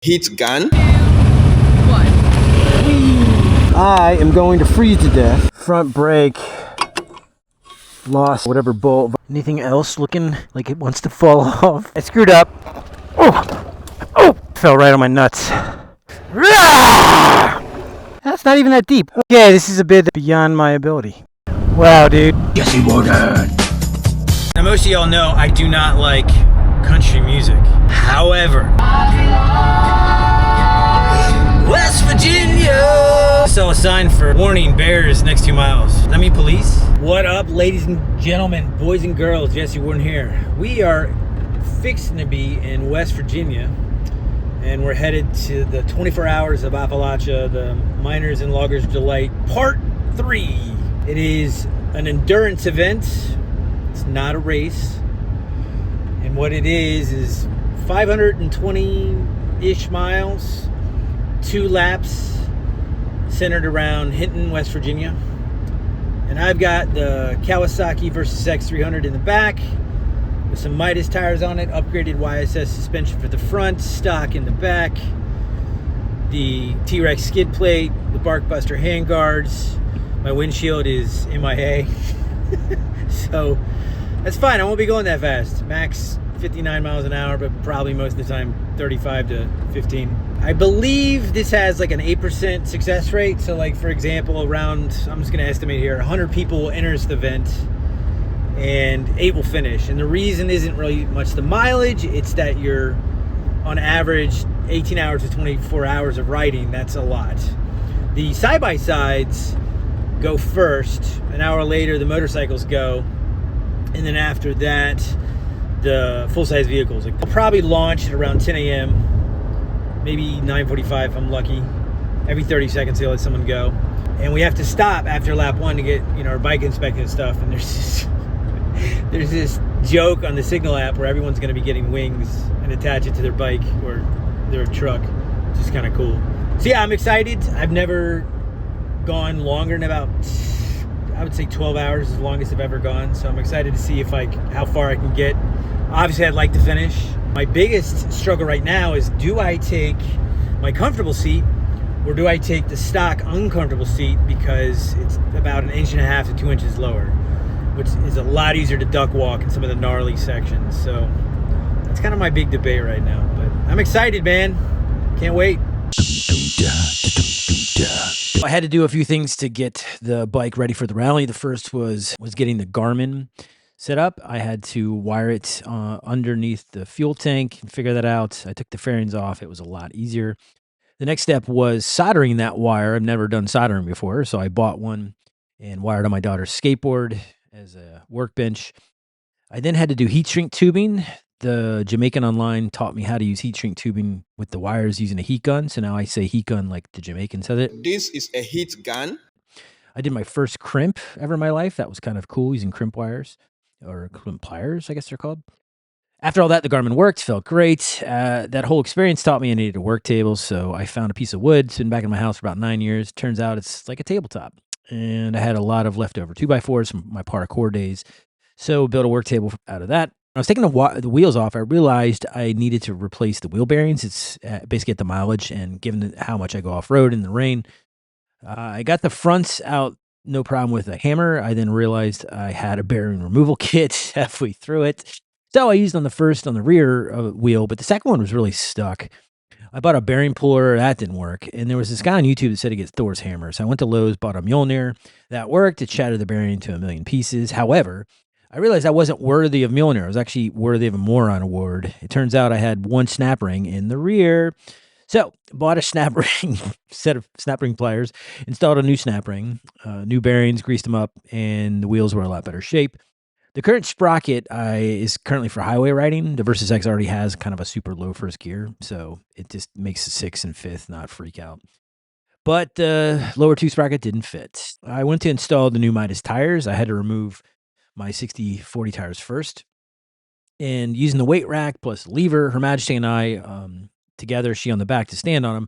Heat gun. I am going to freeze to death. Front brake. Lost whatever bolt. Anything else looking like it wants to fall off? I screwed up. Oh! Oh! Fell right on my nuts. That's not even that deep. Okay, this is a bit beyond my ability. Wow, dude. Jesse Warden. Now, most of y'all know I do not like country music. However, West Virginia! So a sign for warning bears next 2 miles. Does that mean police? What up, ladies and gentlemen, boys and girls? Jesse Warden here. We are fixing to be in West Virginia, and we're headed to the 24 Hours of Appalachia, the Miners and Loggers Delight, Part 3. It is an endurance event. It's not a race. And what it is 520-ish miles, 2 laps, centered around Hinton, West Virginia. And I've got the Kawasaki versys-x 300 in the back with some Midas tires on it, upgraded YSS suspension for the front, stock in the back, the T-Rex skid plate, the Barkbuster handguards. My windshield is MIA. So that's fine. I won't be going that fast. Max 59 miles an hour, but probably most of the time 35 to 15. I believe this has like an 8% success rate. So like, for example, around, I'm just going to estimate here, 100 people will enter the event and 8 will finish. And the reason isn't really much the mileage. It's that you're on average 18 hours to 24 hours of riding. That's a lot. The side-by-sides go first. An hour later, the motorcycles go. And then after that, the full-size vehicles. They'll probably launch at around 10 a.m., maybe 9:45 if I'm lucky. Every 30 seconds, they'll let someone go. And we have to stop after lap 1 to get, our bike inspected and stuff. And there's this joke on the Signal app where everyone's going to be getting wings and attach it to their bike or their truck. It's just kind of cool. So yeah, I'm excited. I've never gone longer than about, I would say 12 hours is the longest I've ever gone. So I'm excited to see how far I can get. Obviously, I'd like to finish. My biggest struggle right now is, do I take my comfortable seat or do I take the stock uncomfortable seat, because it's about 1.5 to 2 inches lower, which is a lot easier to duck walk in some of the gnarly sections. So that's kind of my big debate right now. But I'm excited, man. Can't wait. I had to do a few things to get the bike ready for the rally. The first was getting the Garmin set up. I had to wire it underneath the fuel tank and figure that out. I took the fairings off. It was a lot easier. The next step was soldering that wire. I've never done soldering before, so I bought one and wired on my daughter's skateboard as a workbench. I then had to do heat shrink tubing. The Jamaican online taught me how to use heat shrink tubing with the wires using a heat gun. So now I say heat gun like the Jamaican said it. This is a heat gun. I did my first crimp ever in my life. That was kind of cool, using crimp wires, or crimp pliers, I guess they're called. After all that, the Garmin worked, felt great. That whole experience taught me I needed a work table. So I found a piece of wood. It's been back in my house for about 9 years. Turns out it's like a tabletop. And I had a lot of leftover 2x4s from my parkour days. So built a work table out of that. I was taking the wheels off. I realized I needed to replace the wheel bearings. It's basically at the mileage, and given how much I go off-road in the rain. I got the fronts out, no problem, with a hammer. I then realized I had a bearing removal kit halfway through it. So I used on the rear wheel, but the second one was really stuck. I bought a bearing puller. That didn't work. And there was this guy on YouTube that said he gets Thor's hammer. So I went to Lowe's, bought a Mjolnir. That worked. It shattered the bearing to 1,000,000 pieces. However, I realized I wasn't worthy of Mjolnir. I was actually worthy of a moron award. It turns out I had one snap ring in the rear. So bought a snap ring, set of snap ring pliers, installed a new snap ring, new bearings, greased them up, and the wheels were a lot better shape. The current sprocket is currently for highway riding. The versys-x already has kind of a super low first gear, so it just makes the 6th and 5th not freak out. But the lower 2 sprocket didn't fit. I went to install the new Midas tires. I had to remove my 60/40 tires first. And using the weight rack plus lever, Her Majesty and I, together, she on the back to stand on them,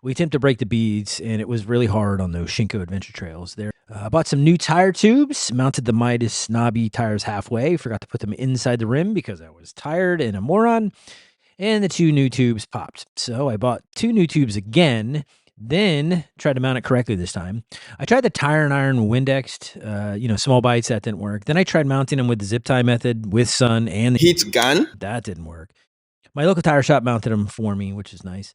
we attempted to break the beads, and it was really hard on those Shinko adventure trails there. I bought some new tire tubes, mounted the Midas knobby tires halfway, forgot to put them inside the rim because I was tired and a moron. and the 2 new tubes popped. So I bought 2 new tubes again, then tried to mount it correctly this time. I tried the tire and iron Windexed, small bites, that didn't work. Then I tried mounting them with the zip tie method with sun and the heat gun, that didn't work. My local tire shop mounted them for me, which is nice.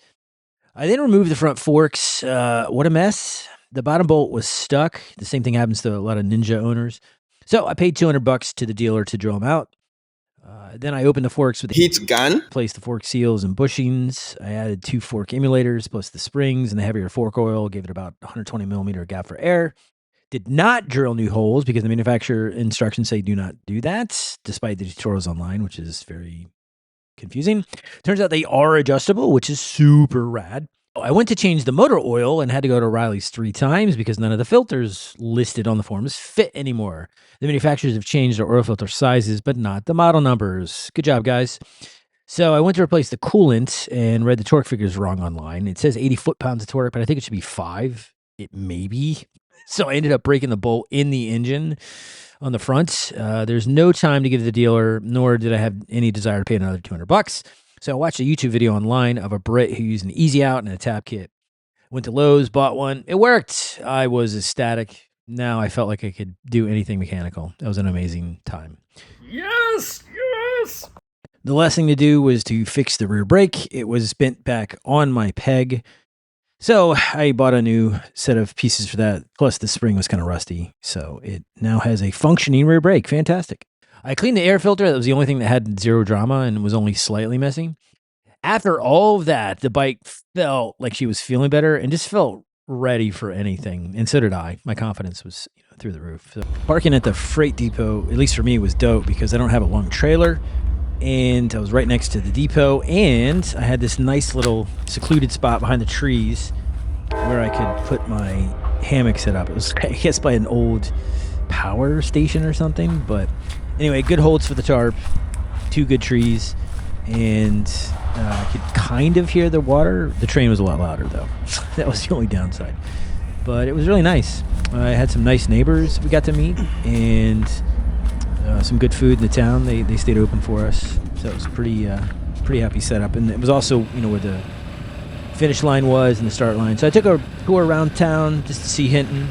I then removed the front forks. What a mess. The bottom bolt was stuck. The same thing happens to a lot of Ninja owners. So I paid $200 to the dealer to drill them out. Then I opened the forks with the heat gun, placed the fork seals and bushings. I added 2 fork emulators plus the springs and the heavier fork oil, gave it about 120 millimeter gap for air. Did not drill new holes because the manufacturer instructions say do not do that, despite the tutorials online, which is very confusing. Turns out they are adjustable, which is super rad. I went to change the motor oil and had to go to O'Reilly's 3 times because none of the filters listed on the forms fit anymore. The manufacturers have changed their oil filter sizes, but not the model numbers. Good job, guys. So I went to replace the coolant and read the torque figures wrong online. It says 80 foot-pounds of torque, but I think it should be 5. It may be. So I ended up breaking the bolt in the engine on the front. There's no time to give the dealer, nor did I have any desire to pay another $200. So I watched a YouTube video online of a Brit who used an easy out and a tap kit. Went to Lowe's, bought one. It worked. I was ecstatic. Now I felt like I could do anything mechanical. That was an amazing time. Yes! Yes! The last thing to do was to fix the rear brake. It was bent back on my peg. So I bought a new set of pieces for that. Plus the spring was kind of rusty. So it now has a functioning rear brake. Fantastic. I cleaned the air filter. That was the only thing that had zero drama and was only slightly messy. After all of that, the bike felt like she was feeling better and just felt ready for anything. And so did I. My confidence was through the roof. So parking at the freight depot, at least for me, was dope because I don't have a long trailer. And I was right next to the depot. And I had this nice little secluded spot behind the trees where I could put my hammock set up. It was, I guess, by an old power station or something. But anyway, good holds for the tarp, 2 good trees, and I could kind of hear the water. The train was a lot louder, though. That was the only downside. But it was really nice. I had some nice neighbors we got to meet, and some good food in the town. They stayed open for us, so it was pretty happy setup. And it was also, where the finish line was and the start line. So I took a tour around town just to see Hinton.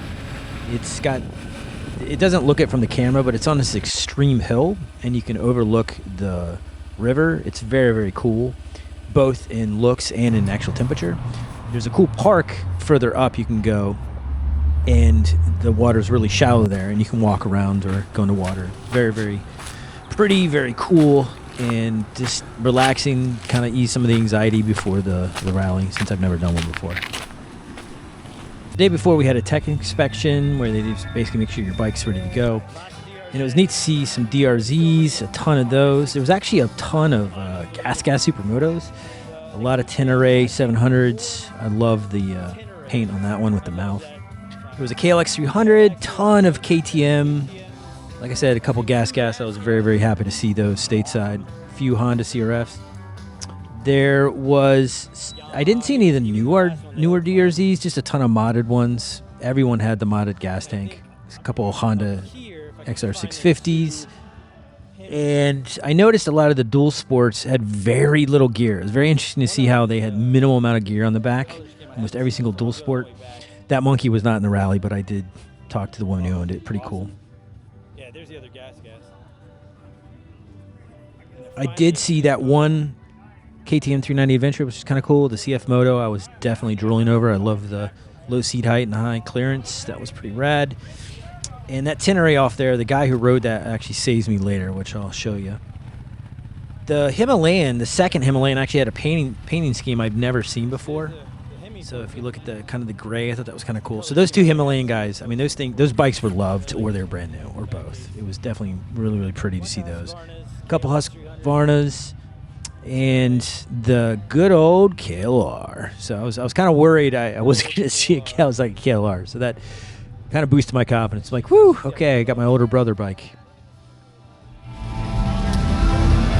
It doesn't look it from the camera, but it's on this extreme hill, and you can overlook the river. It's very, very cool, both in looks and in actual temperature. There's a cool park further up you can go, and the water's really shallow there, and you can walk around or go in the water. Very, very pretty, very cool, and just relaxing, kind of ease some of the anxiety before the rally, since I've never done one before. The day before, we had a tech inspection where they just basically make sure your bike's ready to go. And it was neat to see some DRZs, a ton of those. There was actually a ton of gas Supermotos, a lot of Tenere 700s. I love the paint on that one with the mouth. There was a KLX 300, ton of KTM. Like I said, a couple gas. I was very, very happy to see those stateside. A few Honda CRFs. There was, I didn't see any of the newer DRZs, just a ton of modded ones. Everyone had the modded gas tank. A couple of Honda XR650s. And I noticed a lot of the dual sports had very little gear. It was very interesting to see how they had minimal amount of gear on the back. Almost every single dual sport. That monkey was not in the rally, but I did talk to the woman who owned it. Pretty cool. Yeah, there's the other gas. I did see that one KTM 390 Adventure, which is kind of cool. The CF Moto, I was definitely drooling over. I love the low seat height and high clearance. That was pretty rad. And that Tenere off there, the guy who rode that actually saves me later, which I'll show you. The Himalayan, the second Himalayan, actually had a painting scheme I've never seen before. So if you look at the kind of the gray, I thought that was kind of cool. So those 2 Himalayan guys, I mean, those bikes were loved, or they were brand new, or both. It was definitely really, really pretty to see those. A couple Husqvarnas, and the good old KLR. So I was kind of worried I wasn't going to see a KLR. So that kind of boosted my confidence. I'm like, whoo, okay, I got my older brother bike.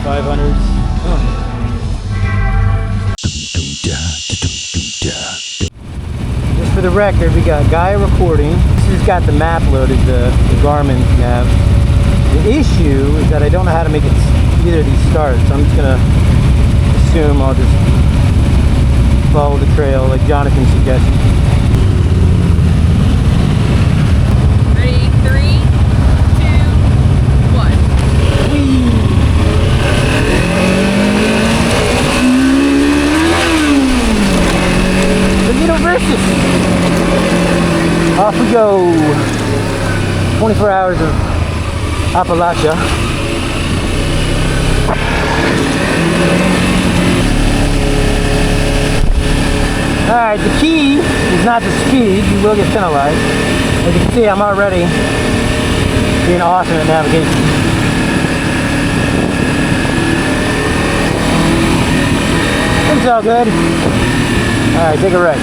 500s. Oh. Just for the record, we got Guy recording. This has got the map loaded, the Garmin nav. The issue is that I don't know how to make either of these start, so I'm just gonna assume I'll just follow the trail like Jonathan suggested. Ready? 3, 2, 1. The little versus. Off we go. 24 hours of Appalachia. Alright, the key is not the speed. You will get penalized. As you can see, I'm already being awesome at navigation. It's all good. Alright, take a right.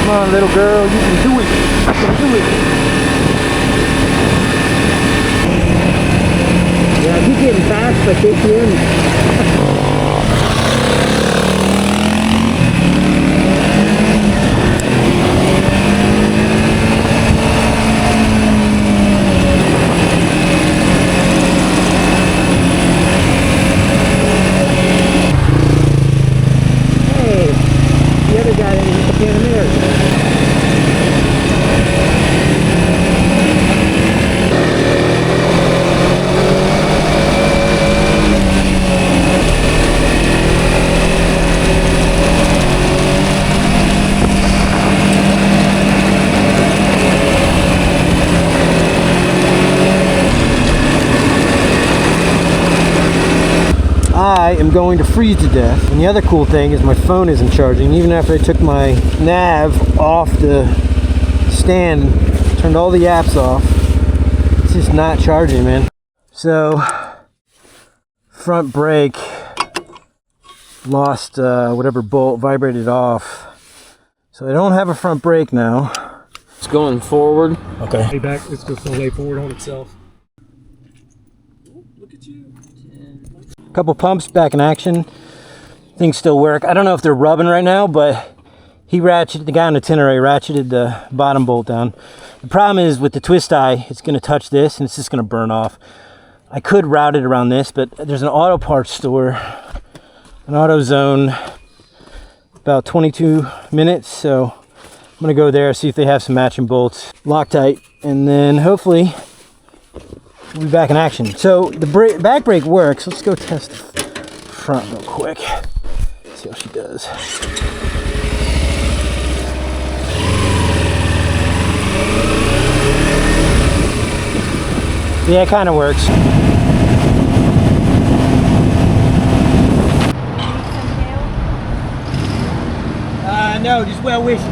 Come on, little girl, you can do it. You can do it. Yeah, I keep getting fast by KTM. Hey, the other guy that was at the Panamera. I am going to freeze to death. And the other cool thing is my phone isn't charging. Even after I took my nav off the stand, turned all the apps off, it's just not charging, man. So, front brake lost whatever bolt, vibrated off. So I don't have a front brake now. It's going forward. Okay. Hey, back. Let's go full way forward on itself. Look at you. Couple pumps back in action. Things still work. I don't know if they're rubbing right now, but the guy on the itinerary ratcheted the bottom bolt down. The problem is with the twist eye, it's going to touch this and it's just going to burn off. I could route it around this, but there's an auto parts store, an AutoZone, about 22 minutes. So I'm going to go there, see if they have some matching bolts, Loctite, and then hopefully we'll be back in action. So the back brake works. Let's go test the front real quick. See how she does. Yeah, it kind of works. No, just well wishes.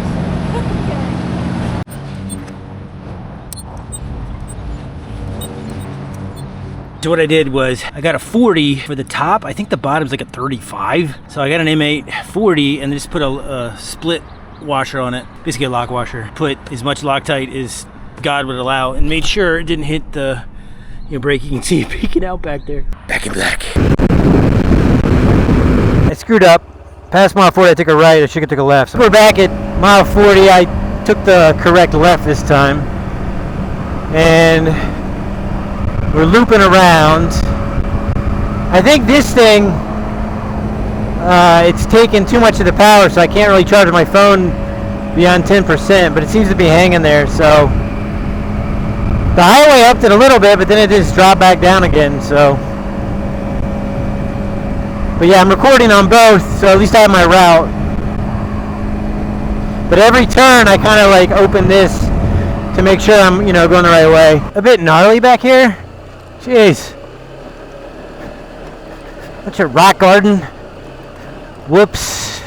So what I did was I got a 40 for the top. I think the bottom's like a 35. So I got an M8 40 and just put a split washer on it, basically a lock washer. Put as much Loctite as God would allow and made sure it didn't hit the brake. You can see it peeking out back there. Back in black. I screwed up. Past mile 40, I took a right. I should have took a left. So we're back at mile 40. I took the correct left this time. And we're looping around. I think this thing, it's taken too much of the power, so I can't really charge my phone beyond 10%, but it seems to be hanging there. So the highway upped it a little bit, but then it just dropped back down again. So, but yeah, I'm recording on both, so at least I have my route. But every turn, I kind of like open this to make sure I'm, going the right way. A bit gnarly back here. Jeez. What's your rock garden? Whoops.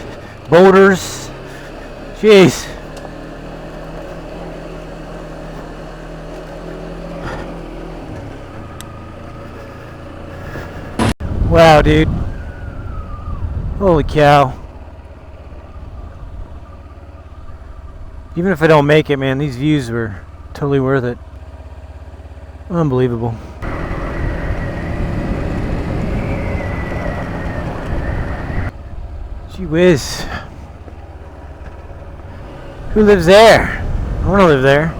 Boulders. Jeez. Wow, dude. Holy cow. Even if I don't make it, man, these views were totally worth it. Unbelievable. Gee whiz. Who lives there? I want to live there.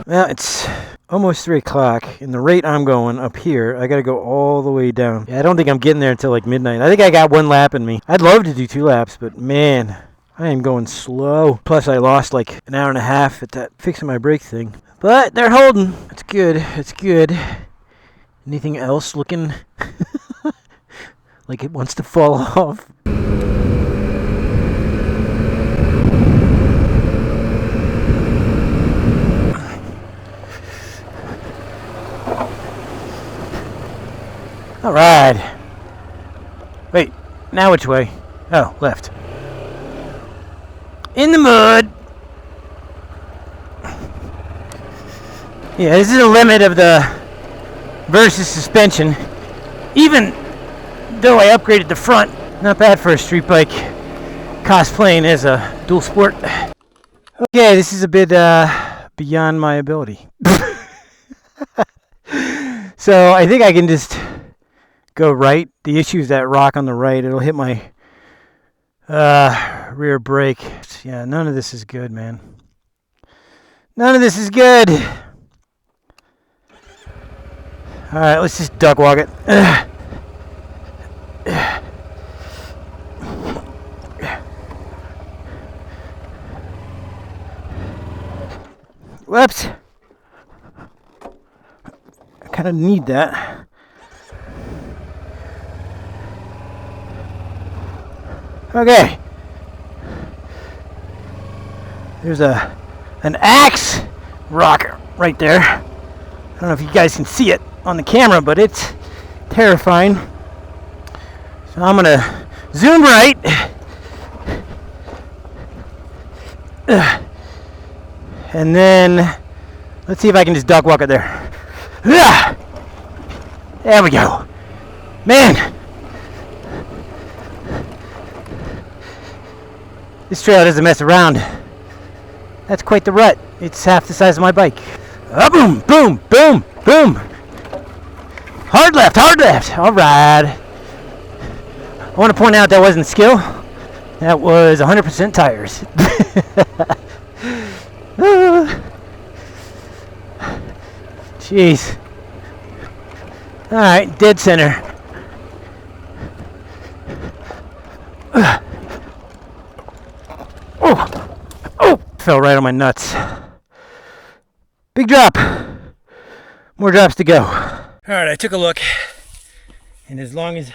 Well, it's almost 3 o'clock, and the rate I'm going up here, I gotta go all the way down. Yeah, I don't think I'm getting there until like midnight. I think I got 1 lap in me. I'd love to do 2 laps, but man, I am going slow. Plus, I lost like an hour and a half at that fixing my brake thing. But they're holding. It's good. It's good. Anything else looking like it wants to fall off? All right. Wait, now which way? Oh, left. In the mud. Yeah, this is the limit of the Versys suspension. Even though I upgraded the front, not bad for a street bike cosplaying as a dual sport. Okay, this is a bit beyond my ability. So I think I can just go right. The issue is that rock on the right. It'll hit my rear brake. Yeah, none of this is good, man. None of this is good. All right, let's just duck walk it. Whoops. I kind of need that. Okay. There's an axe rocker right there. I don't know if you guys can see it on the camera, but it's terrifying. So I'm gonna zoom right. And then let's see if I can just duck walk it there. There we go. Man, this trail doesn't mess around. That's quite the rut. It's half the size of my bike. Boom, boom, boom, boom. Hard left, hard left. All right. I want to point out that wasn't skill. That was 100% tires. Jeez. All right, dead center. Oh, fell right on my nuts. Big drop. More drops to go. All right, I took a look, and as long as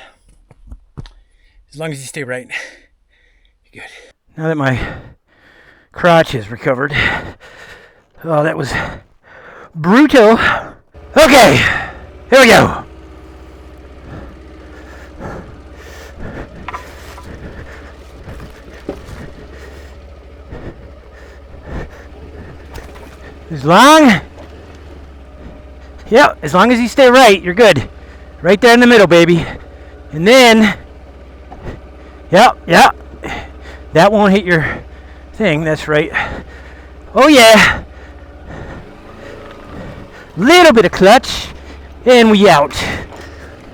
you stay right, you're good. Now that my crotch is recovered, oh, that was brutal. Okay, here we go. As long as you stay right, you're good. Right there in the middle, baby. And then, that won't hit your thing. That's right. Oh yeah. Little bit of clutch, and we out.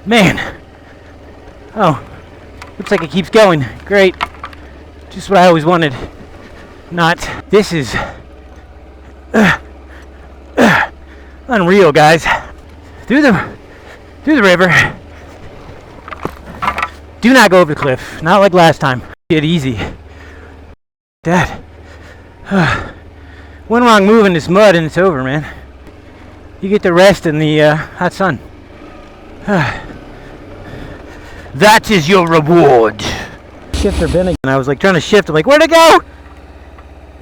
Man. Oh, looks like it keeps going. Great. Just what I always wanted. Not. This is unreal, guys. Through the river. Do not go over the cliff. Not like last time. Get easy. That. One wrong move in this mud and it's over, man. You get to rest in the hot sun. That is your reward. Shift or bend again. I was like trying to shift. I'm like, where'd it go?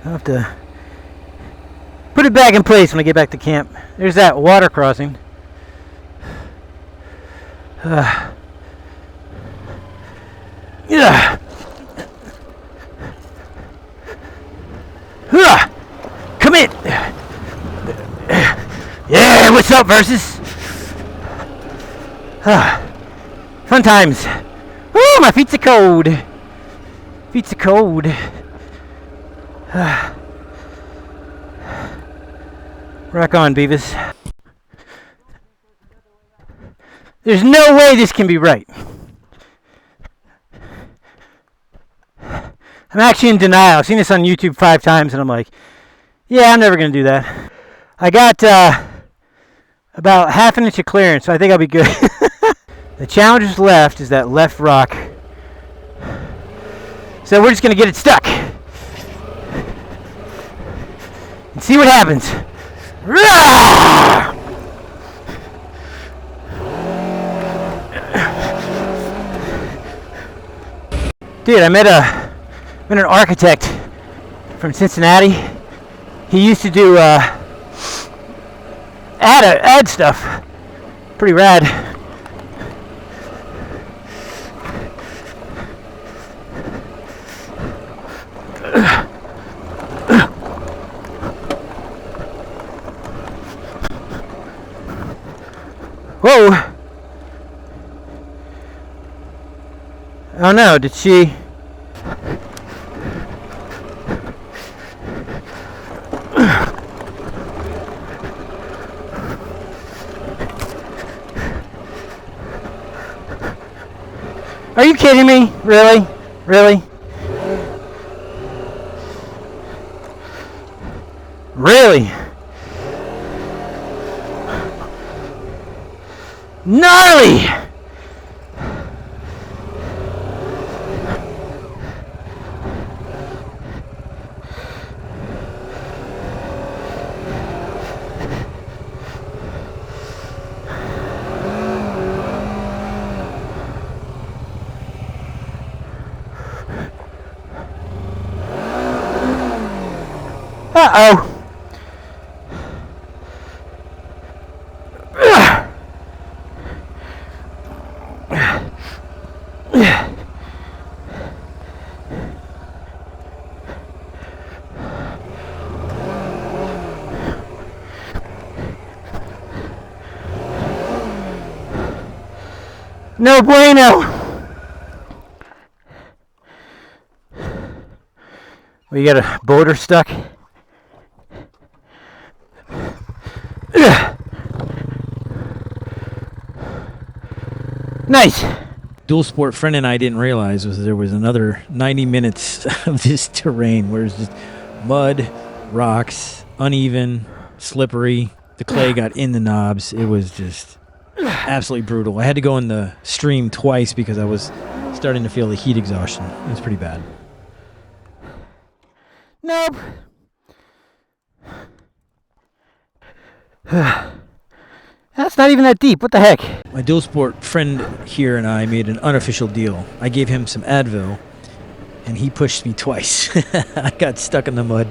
I'll have to put it back in place when I get back to camp. There's that water crossing. Yeah. Come in. Yeah, what's up, Versys? Fun times. Oh, my feet's are cold. Feet's are cold. Rock on, Beavis. There's no way this can be right. I'm actually in denial. I've seen this on YouTube 5 times, and I'm like, yeah, I'm never going to do that. I got about ½ inch of clearance, so I think I'll be good. The challenge left is that left rock. So we're just gonna get it stuck and see what happens. Dude, I met an architect from Cincinnati. He used to do ad stuff. Pretty rad. Whoa! Oh no, did she? Are you kidding me? Really? Really? Really? Gnarly! Uh-oh. No bueno. We got a boulder stuck. Nice. Dual sport friend and I didn't realize was there was another 90 minutes of this terrain where it's just mud, rocks, uneven, slippery. The clay got in the knobs. It was just absolutely brutal. I had to go in the stream twice because I was starting to feel the heat exhaustion. It was pretty bad. Nope. That's not even that deep. What the heck? My dual sport friend here and I made an unofficial deal. I gave him some Advil, and he pushed me twice. I got stuck in the mud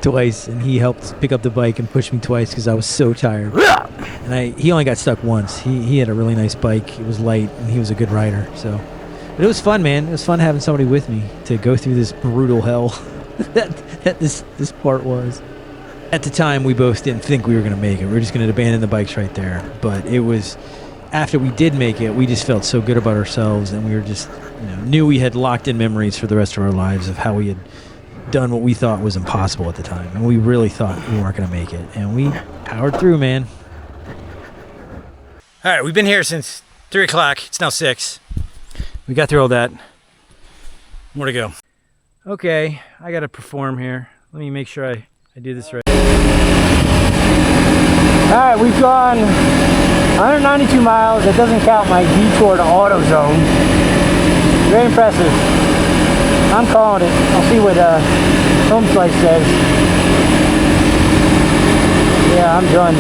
twice, and he helped pick up the bike and push me twice because I was so tired. And he only got stuck once. He had a really nice bike. It was light, and he was a good rider. But it was fun, man. It was fun having somebody with me to go through this brutal hell that this part was. At the time, we both didn't think we were going to make it. We were just going to abandon the bikes right there. But it was, after we did make it, we just felt so good about ourselves, and we were just, knew we had locked in memories for the rest of our lives of how we had done what we thought was impossible at the time. And we really thought we weren't going to make it. And we powered through, man. All right, we've been here since 3 o'clock. It's now 6. We got through all that. More to go. Okay, I got to perform here. Let me make sure I do this right. Alright, we've gone 192 miles. That doesn't count my detour to AutoZone. Very impressive. I'm calling it. I'll see what Home Slice says. Yeah, I'm done.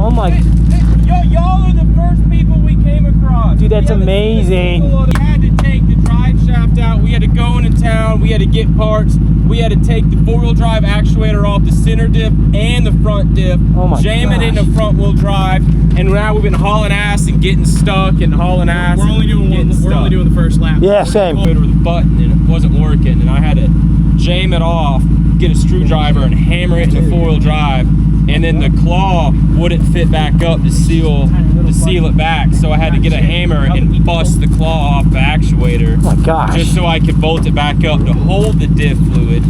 Oh my! Y'all are the first people we came across. Dude, that's amazing. We had to take the drive shaft out. We had to go into town. We had to get parts. We had to take the 4-wheel drive actuator off the center diff and the front diff. Oh my! Jam it into front wheel drive. And now we've been hauling ass and getting stuck and hauling ass. We're only doing the first lap. Yeah, same. With the button and it wasn't working, and I had to jam it off, get a screwdriver, and hammer it in the 4-wheel drive. And then the claw wouldn't fit back up to seal it back, so I had to get a hammer and bust the claw off the actuator. Oh my gosh. Just so I could bolt it back up to hold the diff fluid.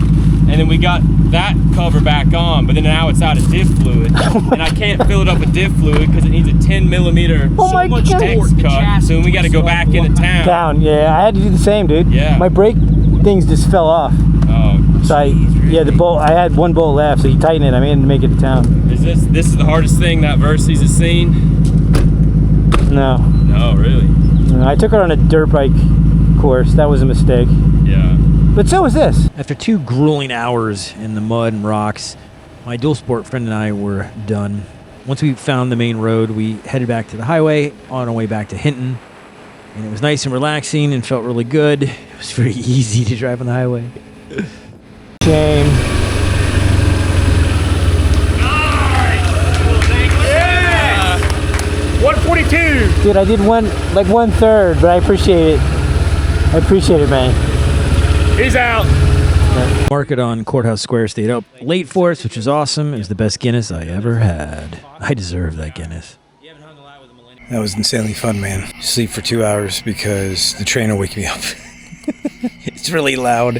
and then we got that cover back on, but then now it's out of diff fluid, and I can't fill it up with diff fluid because it needs a 10 millimeter X cut. So we got to go back into town. Yeah, I had to do the same, dude. Yeah. My brake things just fell off. Oh. So yeah, the bolt. I had one bolt left, so you tighten it. I made it to make it to town. Is this is the hardest thing that Versys has seen? No. No, really. No, I took it on a dirt bike course. That was a mistake. Yeah. But so was this. After 2 grueling hours in the mud and rocks, my dual sport friend and I were done. Once we found the main road, we headed back to the highway on our way back to Hinton. And it was nice and relaxing and felt really good. It was very easy to drive on the highway. Shame. Yeah! 142! Dude, I did 1/3, but I appreciate it. I appreciate it, man. He's out. Market on Courthouse Square stayed up late for us, which was awesome. It was the best Guinness I ever had. I deserve that Guinness. That was insanely fun, man. Sleep for 2 hours because the train will wake me up. It's really loud,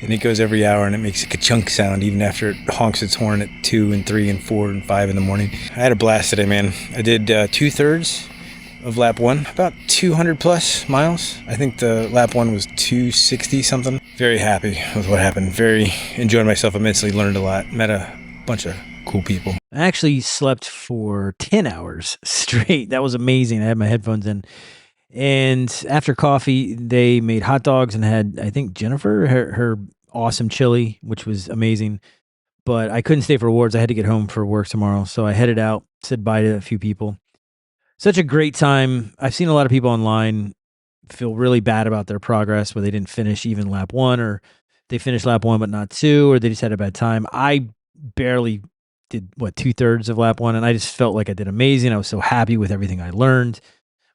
and it goes every hour, and it makes a ka-chunk sound even after it honks its horn at 2 and 3 and 4 and 5 in the morning. I had a blast today, man. I did 2/3 of lap 1, about 200 plus miles. I think the lap 1 was 260 something. Very happy with what happened. Very enjoyed myself immensely. Learned a lot. Met a bunch of cool people. I actually slept for 10 hours straight. That was amazing. I had my headphones in. And after coffee, they made hot dogs and had, I think, Jennifer, her awesome chili, which was amazing. But I couldn't stay for awards. I had to get home for work tomorrow. So I headed out, said bye to a few people. Such a great time. I've seen a lot of people online feel really bad about their progress where they didn't finish even lap 1, or they finished lap 1 but not 2, or they just had a bad time. I barely did 2/3 of lap 1, and I just felt like I did amazing. I was so happy with everything I learned,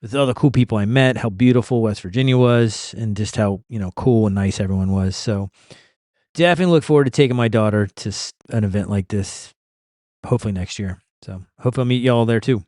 with all the cool people I met, how beautiful West Virginia was, and just how, cool and nice everyone was. So definitely look forward to taking my daughter to an event like this, hopefully next year. So hopefully I'll meet y'all there too.